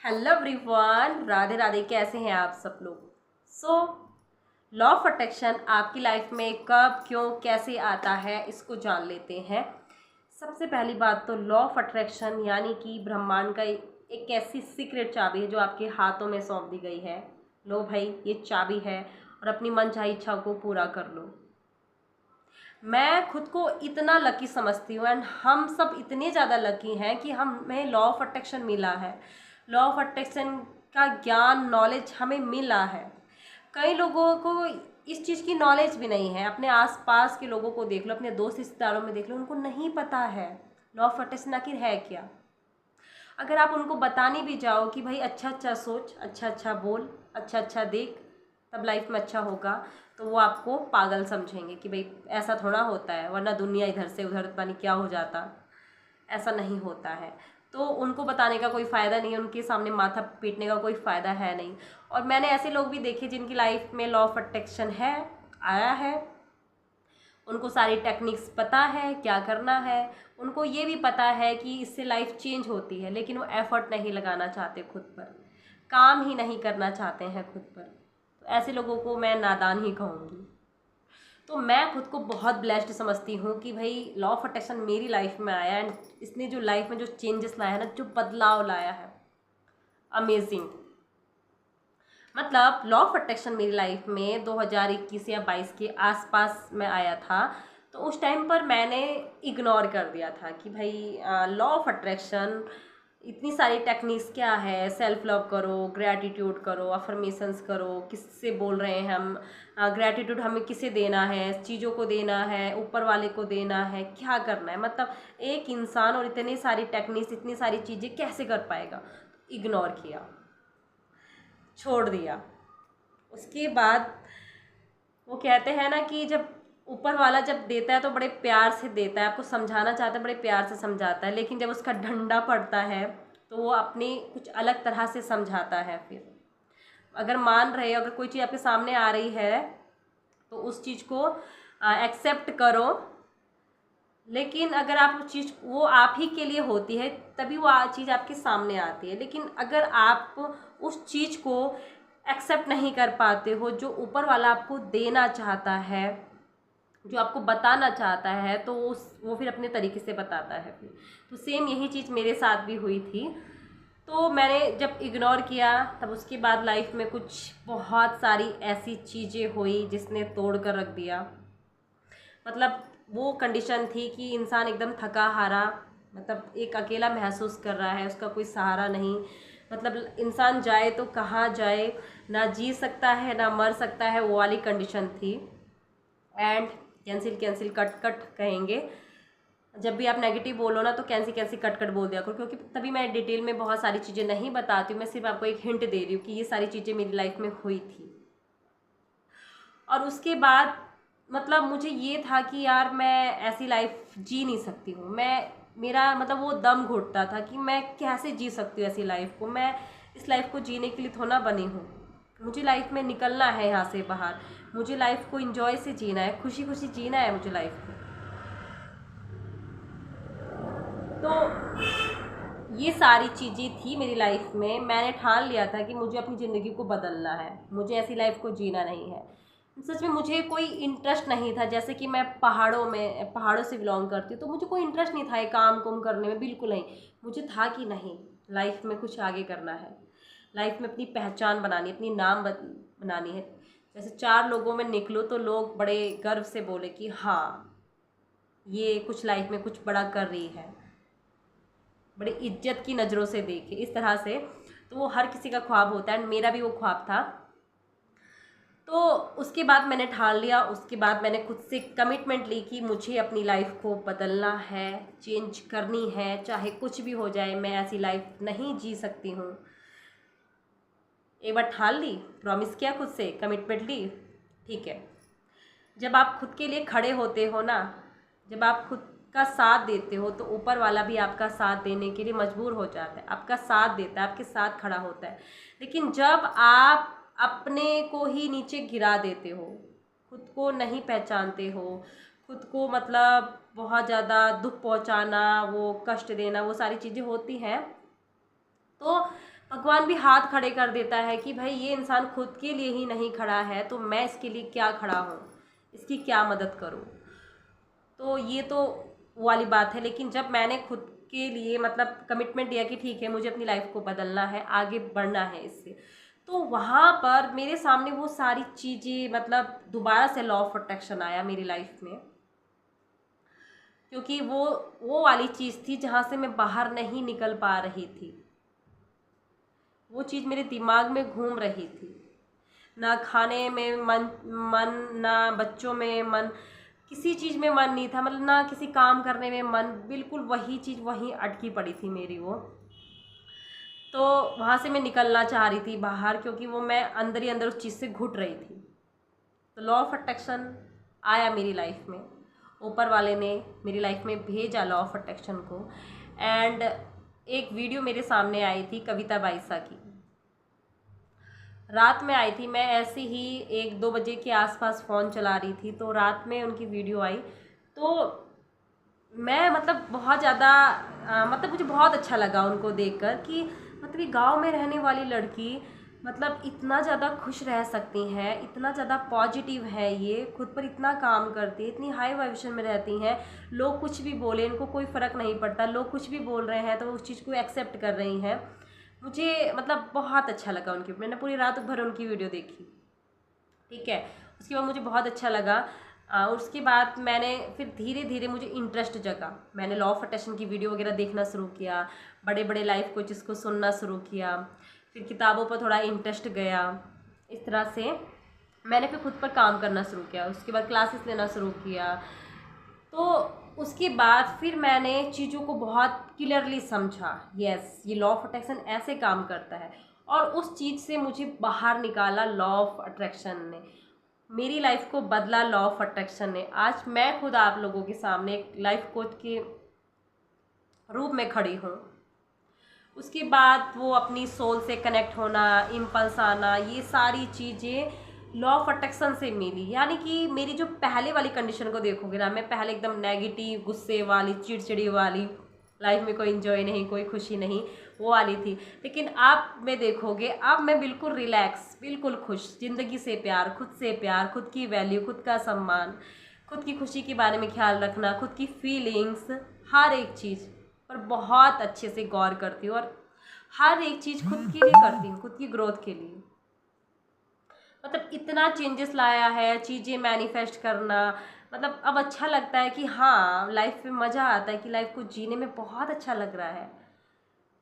Hello everyone, Radhe Radhe. कैसे हैं आप सब लोग। लॉ ऑफ अट्रैक्शन आपकी लाइफ में कब, क्यों, कैसे आता है, इसको जान लेते हैं। सबसे पहली बात तो लॉ ऑफ अट्रैक्शन यानी कि ब्रह्मांड का एक ऐसी सीक्रेट चाबी है जो आपके हाथों में सौंप दी गई है। लो भाई, ये चाबी है और अपनी मनचाही इच्छा को पूरा कर लो। मैं खुद को इतना लकी समझती हूँ एंड हम सब इतने ज़्यादा लकी हैं कि हमें लॉ ऑफ अट्रैक्शन मिला है। लॉ ऑफ अट्रैक्शन का ज्ञान, नॉलेज हमें मिला है। कई लोगों को इस चीज़ की नॉलेज भी नहीं है। अपने आसपास के लोगों को देख लो, अपने दोस्त रिश्तेदारों में देख लो, उनको नहीं पता है लॉ ऑफ अट्रैक्शन आखिर है क्या। अगर आप उनको बताने भी जाओ कि भाई अच्छा अच्छा सोच, अच्छा अच्छा बोल, अच्छा अच्छा देख, तब लाइफ में अच्छा होगा, तो वो आपको पागल समझेंगे कि भाई ऐसा थोड़ा होता है, वरना दुनिया इधर से उधर पता नहीं क्या हो जाता। ऐसा नहीं होता है। तो उनको बताने का कोई फ़ायदा नहीं है, उनके सामने माथा पीटने का कोई फ़ायदा है नहीं। और मैंने ऐसे लोग भी देखे जिनकी लाइफ में लॉ ऑफ अट्रैक्शन है, आया है। उनको सारी टेक्निक्स पता है क्या करना है, उनको ये भी पता है कि इससे लाइफ चेंज होती है, लेकिन वो एफर्ट नहीं लगाना चाहते खुद पर, काम ही नहीं करना चाहते हैं खुद पर। तो ऐसे लोगों को मैं नादान ही कहूँगी। तो मैं खुद को बहुत ब्लेस्ड समझती हूँ कि भाई लॉ ऑफ अट्रैक्शन मेरी लाइफ में आया एंड इसने जो लाइफ में जो चेंजेस लाया है ना, जो बदलाव लाया है, अमेजिंग। मतलब लॉ ऑफ अट्रैक्शन मेरी लाइफ में 2021 या 22 के आसपास में आया था। तो उस टाइम पर मैंने इग्नोर कर दिया था कि भाई लॉ ऑफ अट्रैक्शन, इतनी सारी टेक्निक्स क्या है, सेल्फ लव करो, ग्रैटिट्यूड करो, अफर्मेशंस करो, किससे बोल रहे हैं हम, ग्रैटिट्यूड हमें किसे देना है, चीज़ों को देना है, ऊपर वाले को देना है, क्या करना है। मतलब एक इंसान और इतनी सारी टेक्निक्स, इतनी सारी चीज़ें कैसे कर पाएगा। इग्नोर किया, छोड़ दिया। उसके बाद वो कहते हैं ना कि जब ऊपर वाला जब देता है तो बड़े प्यार से देता है, आपको समझाना चाहता है, बड़े प्यार से समझाता है, लेकिन जब उसका डंडा पड़ता है तो वो अपनी कुछ अलग तरह से समझाता है। फिर अगर मान रहे हो, अगर कोई चीज़ आपके सामने आ रही है तो उस चीज़ को एक्सेप्ट करो, लेकिन अगर आप उस चीज़, वो आप ही के लिए होती है तभी वो चीज़ आपके सामने आती है। लेकिन अगर आप उस चीज़ को एक्सेप्ट नहीं कर पाते हो जो ऊपर वाला आपको देना चाहता है, जो आपको बताना चाहता है, तो वो फिर अपने तरीके से बताता है फिर। तो सेम यही चीज़ मेरे साथ भी हुई थी। तो मैंने जब इग्नोर किया, तब उसके बाद लाइफ में कुछ बहुत सारी ऐसी चीज़ें हुई जिसने तोड़ कर रख दिया। मतलब वो कंडीशन थी कि इंसान एकदम थका हारा, मतलब एक अकेला महसूस कर रहा है, उसका कोई सहारा नहीं। मतलब इंसान जाए तो कहाँ जाए, ना जी सकता है ना मर सकता है, वो वाली कंडीशन थी। And cancel cancel cut cut कहेंगे। जब भी आप नेगेटिव बोलो ना तो कैंसिल कैंसिल कट कट बोल दिया करो, क्योंकि तभी मैं डिटेल में बहुत सारी चीज़ें नहीं बताती हूँ। मैं सिर्फ आपको एक हिंट दे रही हूँ कि ये सारी चीज़ें मेरी लाइफ में हुई थी। और उसके बाद मतलब मुझे ये था कि यार मैं ऐसी लाइफ जी नहीं सकती हूँ। मेरा मतलब वो दम घुटता था कि मैं कैसे जी सकती हूँ ऐसी लाइफ को। मैं इस लाइफ को जीने के लिए थोड़ा बनी हूँ। मुझे लाइफ में निकलना है यहाँ से बाहर, मुझे लाइफ को इंजॉय से जीना है, खुशी खुशी जीना है मुझे लाइफ को। तो ये सारी चीज़ें थी मेरी लाइफ में। मैंने ठान लिया था कि मुझे अपनी ज़िंदगी को बदलना है, मुझे ऐसी लाइफ को जीना नहीं है। सच में मुझे कोई इंटरेस्ट नहीं था। जैसे कि मैं पहाड़ों से बिलोंग करती हूँ, तो मुझे कोई इंटरेस्ट नहीं था ये काम कुम करने में, बिल्कुल नहीं। मुझे था कि नहीं, लाइफ में कुछ आगे करना है, लाइफ में अपनी पहचान बनानी, अपनी नाम बनानी है। जैसे 4 लोगों में निकलो तो लोग बड़े गर्व से बोले कि हाँ, ये कुछ लाइफ में कुछ बड़ा कर रही है, बड़ी इज्जत की नज़रों से देखे, इस तरह से। तो वो हर किसी का ख्वाब होता है, मेरा भी वो ख्वाब था। तो उसके बाद मैंने ठान लिया, उसके बाद मैंने खुद से कमिटमेंट ली कि मुझे अपनी लाइफ को बदलना है, चेंज करनी है, चाहे कुछ भी हो जाए, मैं ऐसी लाइफ नहीं जी सकती हूँ। एक बार ठान ली, प्रॉमिस किया खुद से, कमिटमेंट ली, ठीक है। जब आप खुद के लिए खड़े होते हो ना, जब आप खुद का साथ देते हो, तो ऊपर वाला भी आपका साथ देने के लिए मजबूर हो जाता है, आपका साथ देता है, आपके साथ खड़ा होता है। लेकिन जब आप अपने को ही नीचे गिरा देते हो, खुद को नहीं पहचानते हो, खुद को मतलब बहुत ज़्यादा दुख पहुंचाना, वो कष्ट देना, वो सारी चीज़ें होती हैं, तो भगवान भी हाथ खड़े कर देता है कि भाई ये इंसान खुद के लिए ही नहीं खड़ा है तो मैं इसके लिए क्या खड़ा हूँ, इसकी क्या मदद करूँ। तो ये तो वो वाली बात है। लेकिन जब मैंने खुद के लिए मतलब कमिटमेंट दिया कि ठीक है मुझे अपनी लाइफ को बदलना है, आगे बढ़ना है इससे, तो वहाँ पर मेरे सामने वो सारी चीज़ें मतलब दोबारा से लॉ ऑफ अट्रैक्शन आया मेरी लाइफ में। क्योंकि वो वाली चीज़ थी जहाँ से मैं बाहर नहीं निकल पा रही थी। वो चीज़ मेरे दिमाग में घूम रही थी, ना खाने में मन ना बच्चों में मन, किसी चीज़ में मन नहीं था, मतलब ना किसी काम करने में मन, बिल्कुल वही चीज़ वहीं अटकी पड़ी थी मेरी वो। तो वहाँ से मैं निकलना चाह रही थी बाहर, क्योंकि वो मैं अंदर ही अंदर उस चीज़ से घुट रही थी। तो लॉ ऑफ अट्रैक्शन आया मेरी लाइफ में, ऊपर वाले ने मेरी लाइफ में भेजा लॉ ऑफ अट्रैक्शन को। एंड एक वीडियो मेरे सामने आई थी कविता बाईसा की, रात में आई थी। मैं ऐसे ही 1-2 बजे के आसपास फ़ोन चला रही थी, तो रात में उनकी वीडियो आई। तो मैं मतलब बहुत ज़्यादा मतलब मुझे बहुत अच्छा लगा उनको देखकर कि मतलब ये गांव में रहने वाली लड़की मतलब इतना ज़्यादा खुश रह सकती हैं, इतना ज़्यादा पॉजिटिव है, ये खुद पर इतना काम करती है, इतनी हाई वाइब्रेशन में रहती हैं। लोग कुछ भी बोले इनको कोई फ़र्क नहीं पड़ता, लोग कुछ भी बोल रहे हैं तो उस चीज़ को एक्सेप्ट कर रही हैं। मुझे मतलब बहुत अच्छा लगा उनकी, मैंने पूरी रात भर उनकी वीडियो देखी, ठीक है। उसके बाद मुझे बहुत अच्छा लगा। उसके बाद मैंने फिर धीरे धीरे मुझे इंटरेस्ट जगा, मैंने लॉ ऑफ अट्रैक्शन की वीडियो वगैरह देखना शुरू किया, बड़े बड़े लाइफ कोचेस को सुनना शुरू किया, फिर किताबों पर थोड़ा इंटरेस्ट गया। इस तरह से मैंने फिर खुद पर काम करना शुरू किया, उसके बाद क्लासेस लेना शुरू किया। तो उसके बाद फिर मैंने चीज़ों को बहुत क्लियरली समझा, यस ये लॉ ऑफ अट्रैक्शन ऐसे काम करता है। और उस चीज़ से मुझे बाहर निकाला लॉ ऑफ अट्रैक्शन ने, मेरी लाइफ को बदला लॉ ऑफ अट्रैक्शन ने। आज मैं खुद आप लोगों के सामने एक लाइफ कोच के रूप में खड़ी हूँ। उसके बाद वो अपनी सोल से कनेक्ट होना, इम्पल्स आना, ये सारी चीज़ें लॉ ऑफ अट्रैक्शन से मिली। यानी कि मेरी जो पहले वाली कंडीशन को देखोगे ना, मैं पहले एकदम नेगेटिव, गुस्से वाली, चिड़चिड़ी वाली, लाइफ में कोई इन्जॉय नहीं, कोई खुशी नहीं, वो वाली थी। लेकिन आप में देखोगे अब मैं बिल्कुल रिलैक्स, बिल्कुल खुश, ज़िंदगी से प्यार, खुद से प्यार, खुद की वैल्यू, खुद का सम्मान, खुद की खुशी के बारे में ख्याल रखना, खुद की फीलिंग्स, हर एक चीज़ पर बहुत अच्छे से गौर करती हूँ। और हर एक चीज़ खुद के लिए करती हूँ, खुद की ग्रोथ के लिए। मतलब इतना चेंजेस लाया है, चीज़ें मैनिफेस्ट करना, मतलब अब अच्छा लगता है कि हाँ लाइफ में मज़ा आता है, कि लाइफ को जीने में बहुत अच्छा लग रहा है।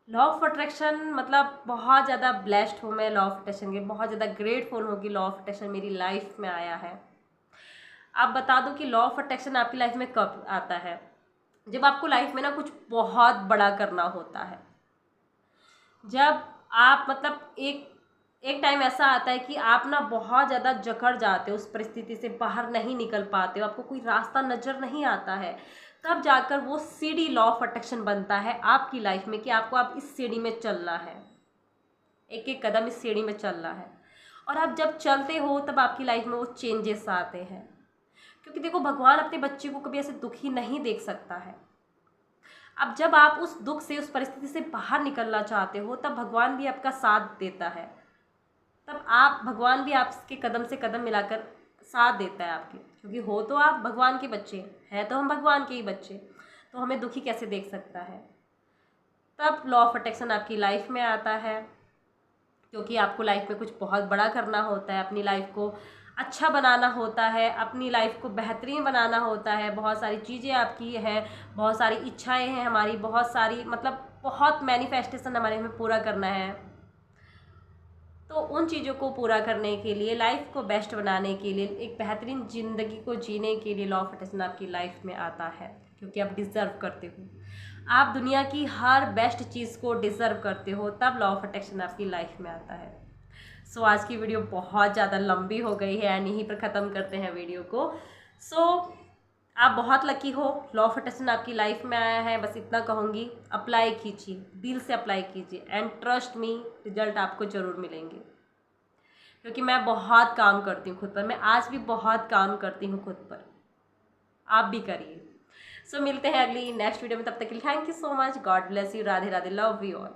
लॉ ऑफ अट्रैक्शन मतलब बहुत ज़्यादा ब्लेस्ड हूँ मैं लॉ ऑफ अट्रैक्शन के, बहुत ज़्यादा ग्रेटफुल हूँ कि लॉ ऑफ अट्रैक्शन मेरी लाइफ में आया है। आप बता दो कि लॉ ऑफ अट्रैक्शन आपकी लाइफ में कब आता है? जब आपको लाइफ में ना कुछ बहुत बड़ा करना होता है, जब आप मतलब एक एक टाइम ऐसा आता है कि आप ना बहुत ज़्यादा जकड़ जाते हो, उस परिस्थिति से बाहर नहीं निकल पाते हो, आपको कोई रास्ता नज़र नहीं आता है, तब जाकर वो सीढ़ी लॉ ऑफ अट्रैक्शन बनता है आपकी लाइफ में कि आपको अब इस सीढ़ी में चलना है, एक एक कदम इस सीढ़ी में चलना है। और आप जब चलते हो तब आपकी लाइफ में वो चेंजेस आते हैं। क्योंकि देखो भगवान अपने बच्चे को कभी ऐसे दुखी नहीं देख सकता है। अब जब आप उस दुख से, उस परिस्थिति से बाहर निकलना चाहते हो, तब भगवान भी आपका साथ देता है, तब भगवान भी आपके कदम से कदम मिलाकर साथ देता है आपके। क्योंकि हो तो आप भगवान के बच्चे हैं, तो हम भगवान के ही बच्चे, तो हमें दुखी कैसे देख सकता है। तब लॉ ऑफ अट्रैक्शन आपकी लाइफ में आता है, क्योंकि आपको लाइफ में कुछ बहुत बड़ा करना होता है, अपनी लाइफ को अच्छा बनाना होता है, अपनी लाइफ को बेहतरीन बनाना होता है। बहुत सारी चीज़ें आपकी हैं, बहुत सारी इच्छाएं हैं हमारी, बहुत सारी मतलब बहुत मैनिफेस्टेशन हमारे हमें पूरा करना है। तो उन चीज़ों को पूरा करने के लिए, लाइफ को बेस्ट बनाने के लिए, एक बेहतरीन ज़िंदगी को जीने के लिए लॉ ऑफ अट्रैक्शन आपकी लाइफ में आता है। क्योंकि आप डिज़र्व करते हो, आप दुनिया की हर बेस्ट चीज़ को डिज़र्व करते हो, तब लॉ ऑफ अट्रैक्शन आपकी लाइफ में आता है। सो आज की वीडियो बहुत ज़्यादा लंबी हो गई है एंड यहीं पर ख़त्म करते हैं वीडियो को। सो आप बहुत लकी हो, लॉ ऑफ अट्रैक्शन आपकी लाइफ में आया है। बस इतना कहूँगी, अप्लाई कीजिए, दिल से अप्लाई कीजिए एंड ट्रस्ट मी, रिजल्ट आपको ज़रूर मिलेंगे। क्योंकि मैं बहुत काम करती हूँ खुद पर, मैं आज भी बहुत काम करती हूँ खुद पर, आप भी करिए। सो मिलते हैं अगली नेक्स्ट वीडियो में, तब तक के लिए thank you so much, God bless you, Radhe Radhe, love you all.